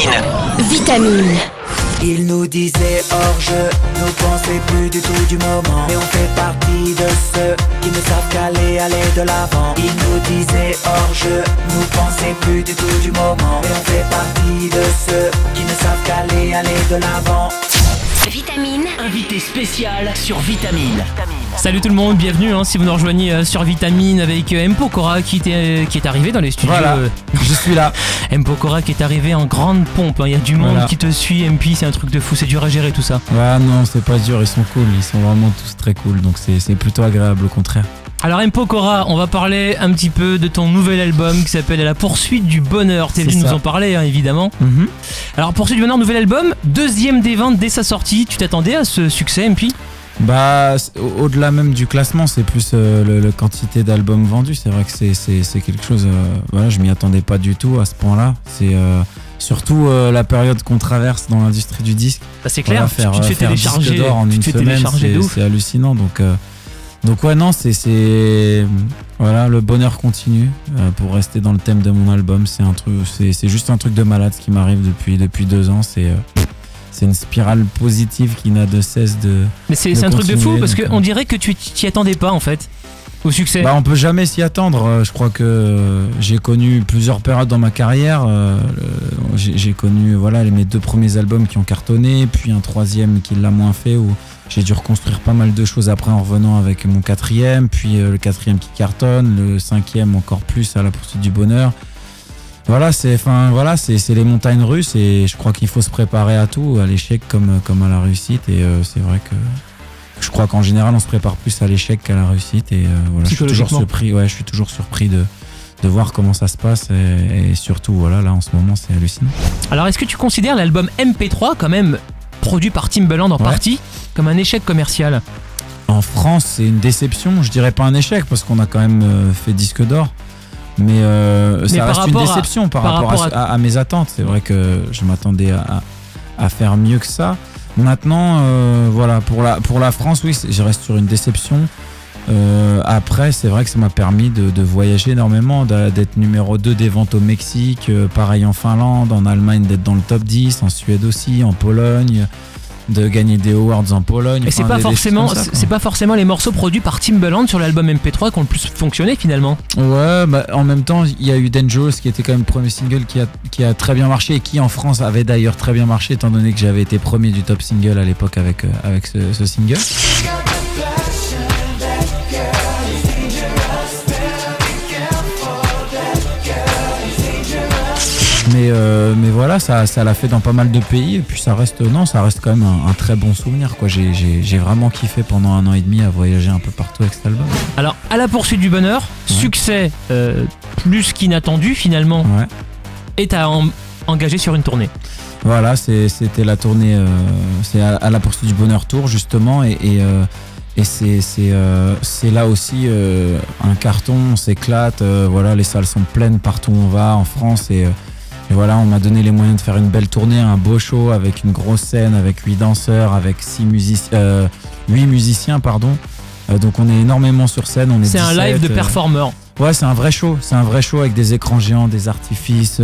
Vitamine. Vitamine. Il nous disait hors jeu, nous pensait plus du tout du moment. Mais on fait partie de ceux qui ne savent qu'aller de l'avant. Il nous disait hors jeu, nous pensait plus du tout du moment. Mais on fait partie de ceux qui ne savent qu'aller de l'avant. Vitamine. Invité spécial sur Vitamine. Salut tout le monde, bienvenue si vous nous rejoignez sur Vitamine avec M. Pokora qui est arrivé dans les studios. Voilà, je suis là. M. Pokora qui est arrivé en grande pompe, il y a du monde qui te suit, MP, c'est un truc de fou, c'est dur à gérer tout ça. Ouais, non, c'est pas dur, ils sont cool, ils sont vraiment tous très cool, donc c'est plutôt agréable au contraire. Alors M. Pokora, on va parler un petit peu de ton nouvel album qui s'appelle À la poursuite du bonheur. T'es venu nous en parler évidemment. Alors Poursuite du bonheur, nouvel album, deuxième des ventes dès sa sortie. Tu t'attendais à ce succès MP? Bah au-delà même du classement, c'est plus la quantité d'albums vendus. C'est vrai que c'est quelque chose, voilà, je m'y attendais pas du tout à ce point-là. C'est surtout la période qu'on traverse dans l'industrie du disque. Bah, c'est clair, voilà, tu te fais télécharger disque d'or en une semaine, c'est hallucinant. Donc ouais, non, c'est voilà, le bonheur continue. Pour rester dans le thème de mon album, c'est juste un truc de malade ce qui m'arrive depuis 2 ans. C'est une spirale positive qui n'a de cesse de. Mais c'est un truc de fou parce qu'on dirait que tu t'y attendais pas en fait au succès. Bah on peut jamais s'y attendre. Je crois que j'ai connu plusieurs périodes dans ma carrière. J'ai connu mes 2 premiers albums qui ont cartonné, puis un 3e qui l'a moins fait, où j'ai dû reconstruire pas mal de choses après en revenant avec mon 4e, puis le 4e qui cartonne, le 5e encore plus à la poursuite du bonheur. Voilà, c'est les montagnes russes et je crois qu'il faut se préparer à tout, à l'échec comme à la réussite. Et c'est vrai que je crois qu'en général on se prépare plus à l'échec qu'à la réussite. Et voilà, je suis toujours surpris de voir comment ça se passe et surtout voilà, là en ce moment c'est hallucinant. Alors est-ce que tu considères l'album MP3 quand même produit par Timbaland en partie comme un échec commercial? En France c'est une déception, je dirais pas un échec parce qu'on a quand même fait disque d'or. Mais ça reste une déception par rapport à mes attentes. C'est vrai que je m'attendais à faire mieux que ça. Maintenant, voilà, pour la France, oui, je reste sur une déception. Après, c'est vrai que ça m'a permis de voyager énormément, d'être numéro 2 des ventes au Mexique, pareil en Finlande, en Allemagne, d'être dans le top 10, en Suède aussi, en Pologne, de gagner des awards en Pologne. Et c'est pas forcément les morceaux produits par Timbaland sur l'album MP3 qui ont le plus fonctionné finalement. Ouais, bah en même temps il y a eu Dangerous qui était quand même le premier single qui a très bien marché et qui en France avait d'ailleurs très bien marché étant donné que j'avais été premier du top single à l'époque avec ce single. Mais voilà, ça l'a fait dans pas mal de pays et puis ça reste quand même un très bon souvenir quoi. J'ai vraiment kiffé pendant 1 an et demi à voyager un peu partout avec cet album. Alors À la poursuite du bonheur, succès plus qu'inattendu finalement, et t'as engagé sur une tournée. Voilà, c'était la tournée, c'est à la poursuite du bonheur tour justement et c'est là aussi un carton, on s'éclate, voilà, les salles sont pleines partout où on va en France et voilà, on m'a donné les moyens de faire une belle tournée, un beau show avec une grosse scène, avec 8 danseurs, avec 8 musiciens, pardon. Donc on est énormément sur scène, on est 17, un live de performeurs. Ouais, c'est un vrai show avec des écrans géants, des artifices,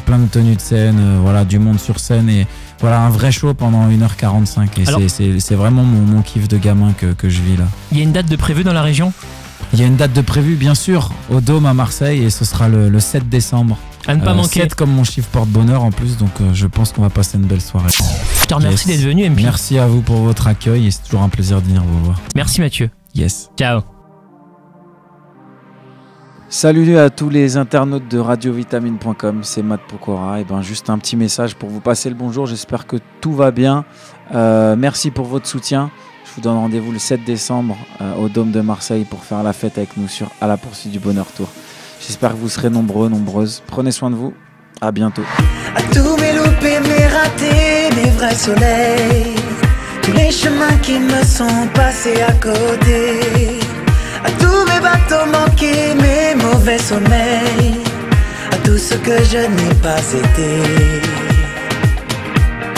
plein de tenues de scène, voilà, du monde sur scène et voilà, un vrai show pendant 1h45 et alors, c'est vraiment mon kiff de gamin que je vis là. Il y a une date de prévue dans la région? Il y a une date de prévue bien sûr, au Dôme à Marseille et ce sera le 7 décembre. À ne pas manquer. 7 comme mon chiffre porte-bonheur en plus, donc je pense qu'on va passer une belle soirée. Je te remercie d'être venu MP. Merci à vous pour votre accueil et c'est toujours un plaisir de venir vous voir. Merci Mathieu. Yes. Ciao. Salut à tous les internautes de radiovitamine.com, c'est Matt Pokora. Et juste un petit message pour vous passer le bonjour, j'espère que tout va bien. Merci pour votre soutien. Je vous donne rendez-vous le 7 décembre au Dôme de Marseille pour faire la fête avec nous sur À la poursuite du bonheur tour. J'espère que vous serez nombreux, nombreuses. Prenez soin de vous, à bientôt. À tous mes loupés, mes ratés, mes vrais soleils, tous les chemins qui me sont passés à côté, à tous mes bateaux manqués, mes mauvais sommeils, à tout ce que je n'ai pas été,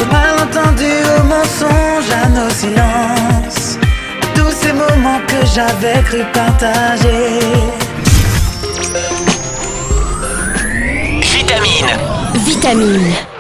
aux malentendus, aux mensonges, à nos silences, à tous ces moments que j'avais cru partager. Vitamine. Vitamine.